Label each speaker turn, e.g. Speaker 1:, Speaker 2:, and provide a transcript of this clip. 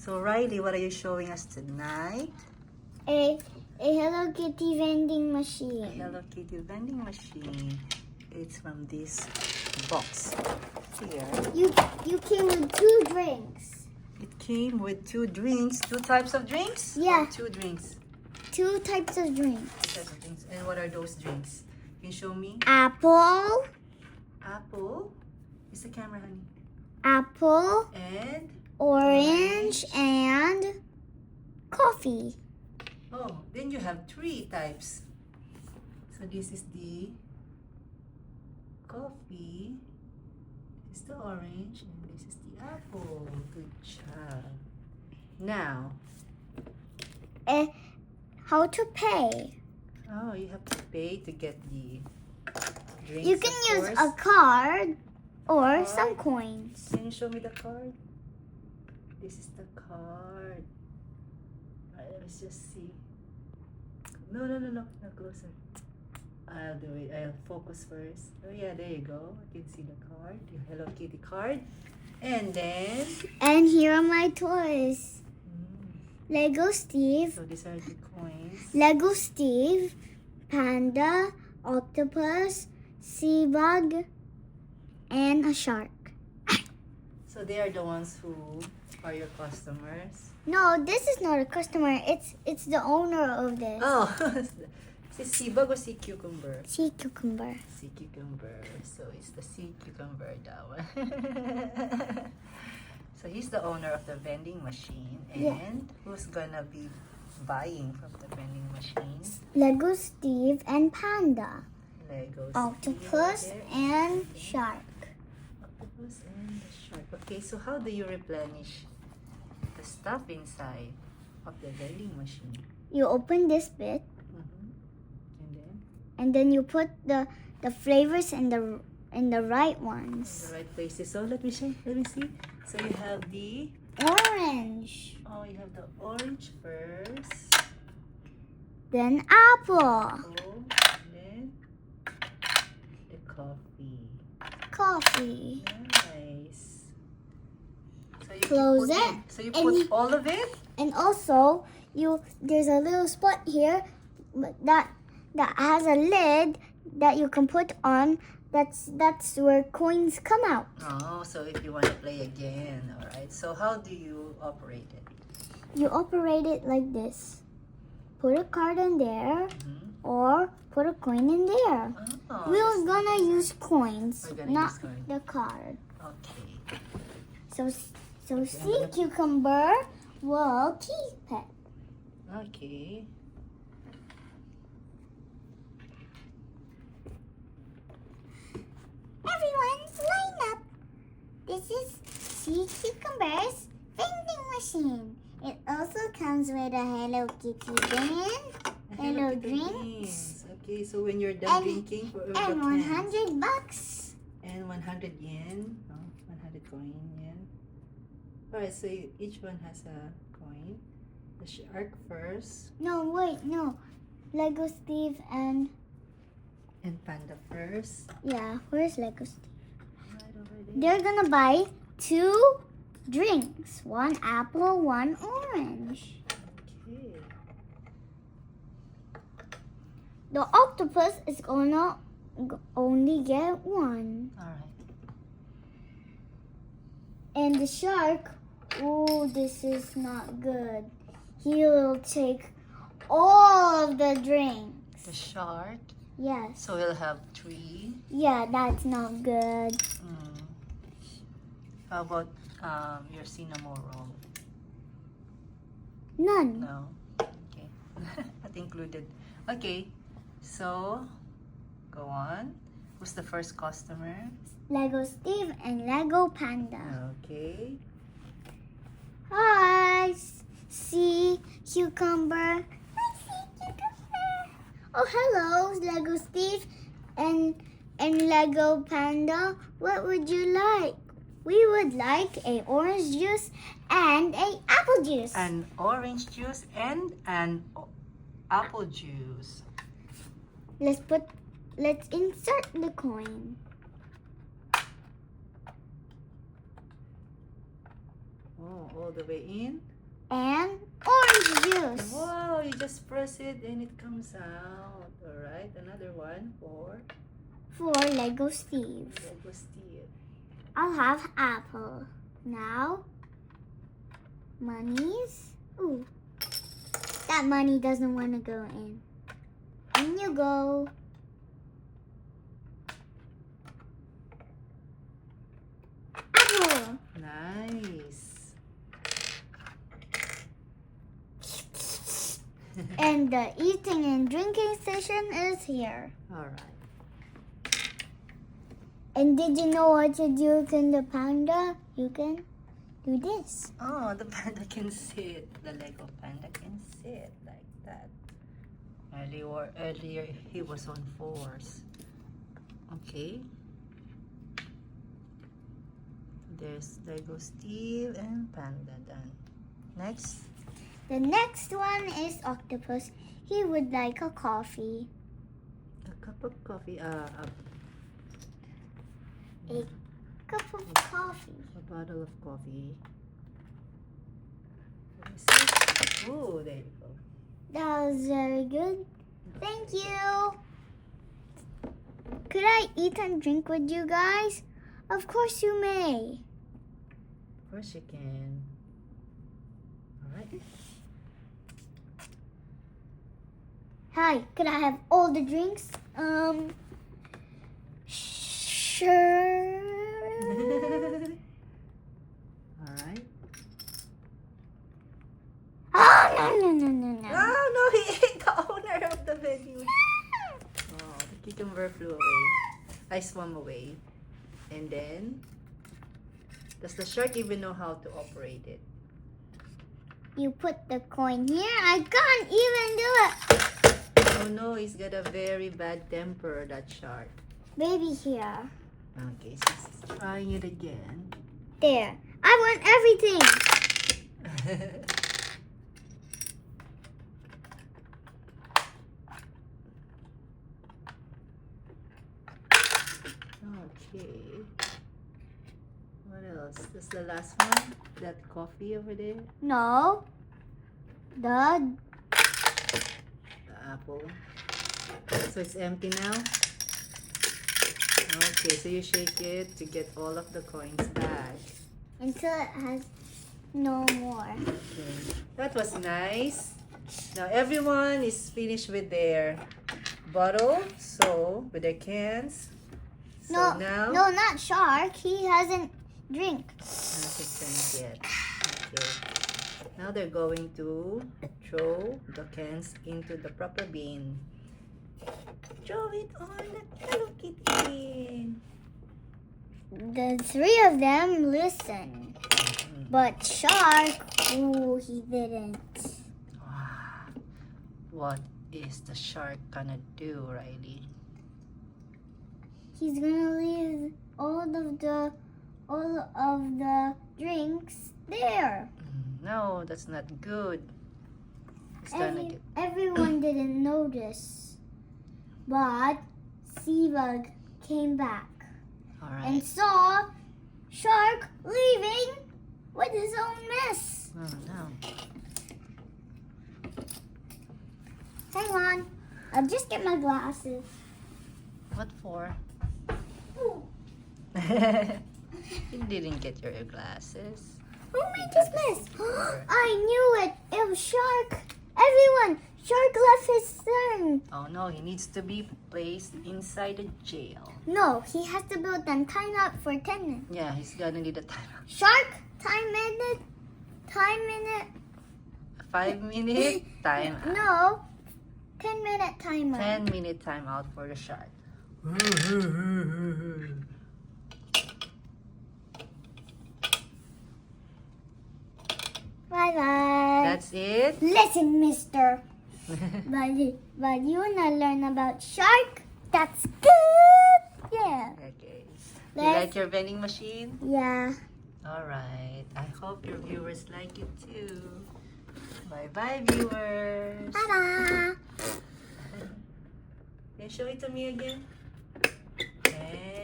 Speaker 1: So Ryleigh, what are you showing us tonight?
Speaker 2: A Hello Kitty vending
Speaker 1: A
Speaker 2: machine.
Speaker 1: Hello Kitty vending machine. It's from this box here.
Speaker 2: You came with 2 drinks.
Speaker 1: It came with 2 drinks. 2 types of drinks?
Speaker 2: Yeah.
Speaker 1: Or 2 drinks.
Speaker 2: 2 types of drinks.
Speaker 1: 2 types of drinks. And what are those drinks? Can you show me?
Speaker 2: Apple,
Speaker 1: Apple. Is the camera, honey?
Speaker 2: apple,
Speaker 1: And
Speaker 2: orange, and coffee.
Speaker 1: oh, then you have 3 types. So this is the coffee, this is the orange, and this is the apple. Good job. Now,
Speaker 2: How to pay?
Speaker 1: oh, you have to pay to get the drinks.
Speaker 2: You can
Speaker 1: of
Speaker 2: use
Speaker 1: course.
Speaker 2: a card or
Speaker 1: Card.
Speaker 2: some coins.
Speaker 1: Can you show me the card? This is the card. Alright, let's just see. No, not closer. I'll do it. I'll focus first. Oh yeah, there you go. I can see the card, the Hello Kitty card. And then,
Speaker 2: And here are my toys.
Speaker 1: mm,
Speaker 2: Lego Steve,
Speaker 1: so these are the coins.
Speaker 2: Lego Steve, Panda, Octopus, Sea Bug, and a shark.
Speaker 1: So they are the ones who are your customers.
Speaker 2: No, this is not a customer. It's the owner of this.
Speaker 1: Oh, is it sea bug or sea cucumber?
Speaker 2: Sea cucumber.
Speaker 1: Sea cucumber. So it's the sea cucumber, that one. So he's the owner of the vending machine. And
Speaker 2: Yeah.
Speaker 1: who's gonna be buying from the vending machine?
Speaker 2: Lego Steve and Panda.
Speaker 1: Legos.
Speaker 2: Octopus
Speaker 1: Here.
Speaker 2: and shark.
Speaker 1: Octopus and the shark. Okay, so how do you replenish the stuff inside of the vending machine?
Speaker 2: You open this bit
Speaker 1: Mm-hmm.
Speaker 2: and then you put the flavors in the right ones.
Speaker 1: The right places. So let me see. So you have the
Speaker 2: Orange.
Speaker 1: oh, you have the orange first.
Speaker 2: Then apple.
Speaker 1: Oh, and then the coffee.
Speaker 2: Coffee.
Speaker 1: Nice. So you
Speaker 2: Close
Speaker 1: put
Speaker 2: it,
Speaker 1: So you
Speaker 2: and
Speaker 1: put
Speaker 2: you-
Speaker 1: all of it.
Speaker 2: And also, there's a little spot here that has a lid that you can put on. That's where coins come out.
Speaker 1: Oh, so if you want to play again, all right. So how do you operate it?
Speaker 2: You operate it like this. Put a card in there
Speaker 1: Mm-hmm.
Speaker 2: or put a coin in there.
Speaker 1: Oh,
Speaker 2: We're gonna use coins,
Speaker 1: We're gonna
Speaker 2: not
Speaker 1: use coin.
Speaker 2: the card.
Speaker 1: okay.
Speaker 2: So sea cucumber will keep it.
Speaker 1: Okay.
Speaker 2: Everyone's line up. This is sea cucumber's vending machine. It also comes with a Hello Kitty bin, Hello
Speaker 1: Kitty
Speaker 2: drinks,
Speaker 1: beans. Okay, so when you're done
Speaker 2: And-
Speaker 1: drinking, whoever
Speaker 2: and
Speaker 1: got cans.
Speaker 2: $100.
Speaker 1: And 100 yen. Oh, 100 coin yen. Alright, so each one has a coin. The shark first.
Speaker 2: No, wait, no. Lego Steve and
Speaker 1: And panda first.
Speaker 2: yeah, where's Lego Steve?
Speaker 1: Right over there.
Speaker 2: They're gonna buy 2 drinks. 1 apple, 1 orange.
Speaker 1: Okay.
Speaker 2: The octopus is gonna only get 1.
Speaker 1: Alright.
Speaker 2: And the shark, oh, this is not good. He'll take all of the drinks.
Speaker 1: The shark.
Speaker 2: Yes.
Speaker 1: So we'll have 3.
Speaker 2: Yeah, that's not good.
Speaker 1: How about your cinnamon roll?
Speaker 2: None.
Speaker 1: No. Okay. Not included. Okay. So go on. Who's the first customer?
Speaker 2: Lego Steve and Lego Panda.
Speaker 1: Okay.
Speaker 2: Hi, sea cucumber. Hi, sea cucumber. Oh, hello, Lego Steve and Lego Panda. What would you like? We would like a orange juice and a apple juice.
Speaker 1: An orange juice and an apple juice.
Speaker 2: Let's insert the coin.
Speaker 1: Oh, all the way in.
Speaker 2: and orange juice.
Speaker 1: Wow, you just press it and it comes out. Alright, another one for
Speaker 2: Lego Steve.
Speaker 1: Lego Steve.
Speaker 2: I'll have apple. Now, monies. Ooh, that money doesn't want to go in. In you go. Apple.
Speaker 1: Nice.
Speaker 2: And the eating and drinking station is here.
Speaker 1: Alright.
Speaker 2: And did you know what to do in the panda? You can do this.
Speaker 1: Oh, the panda can sit. The Lego panda can sit like that. Earlier he was on 4s. Okay. There's Lego Steve and panda done. Next.
Speaker 2: The next one is octopus. He would like a coffee.
Speaker 1: A cup of coffee.
Speaker 2: A cup of coffee.
Speaker 1: A bottle of coffee. Let me see. Oh, there you go.
Speaker 2: That was very good. Thank you. Could I eat and drink with you guys? Of course you may.
Speaker 1: Of course you can. Alright.
Speaker 2: Hi, could I have all the drinks? Sure.
Speaker 1: Alright.
Speaker 2: Oh, no.
Speaker 1: Oh no, he ate the owner of the vending machine. Oh, the cucumber flew away. I swam away. And then, does the shark even know how to operate it?
Speaker 2: You put the coin here. I can't even do it.
Speaker 1: Oh no, he's got a very bad temper, that shark.
Speaker 2: Baby here.
Speaker 1: Okay, so he's trying it again.
Speaker 2: There. I want everything.
Speaker 1: Okay. What else? This is the last one? That coffee over there?
Speaker 2: No. The
Speaker 1: The apple. So it's empty now? Okay, so you shake it to get all of the coins back.
Speaker 2: until it has no more.
Speaker 1: Okay. That was nice. Now everyone is finished with their bottle, so with their cans. So
Speaker 2: No,
Speaker 1: now
Speaker 2: no, not shark. He hasn't drink.
Speaker 1: not the cans yet. Okay. Now they're going to throw the cans into the proper bin. Throw it on the Hello Kitty bin.
Speaker 2: The three of them listen, but shark, ooh, he didn't.
Speaker 1: What is the shark gonna do, Ryleigh?
Speaker 2: He's gonna leave all of the drinks there.
Speaker 1: No, that's not good. It's gonna get...
Speaker 2: Everyone didn't notice, but Seabug came back
Speaker 1: Alright.
Speaker 2: and saw Shark leaving with his own mess.
Speaker 1: Oh no.
Speaker 2: Hang on, I'll just get my glasses.
Speaker 1: What for?
Speaker 2: Ooh,
Speaker 1: You didn't get your glasses.
Speaker 2: who made this mess? I knew it. It was Shark. Everyone, Shark left his turn.
Speaker 1: Oh no, he needs to be placed inside the jail.
Speaker 2: No, he has to build them time up for 10 minutes.
Speaker 1: Yeah, he's gonna need a timeout.
Speaker 2: Shark, time minute.
Speaker 1: 5-minute timeout.
Speaker 2: No, 10-minute timer.
Speaker 1: 10-minute timeout for the shark.
Speaker 2: Bye-bye.
Speaker 1: That's it.
Speaker 2: Listen, mister. but you wanna learn about shark? That's good. Yeah.
Speaker 1: Okay. You
Speaker 2: Let's-
Speaker 1: like your vending machine?
Speaker 2: Yeah.
Speaker 1: Alright. I hope your viewers like it too. Bye-bye, viewers.
Speaker 2: Ta-da.
Speaker 1: Can you show it to me again? And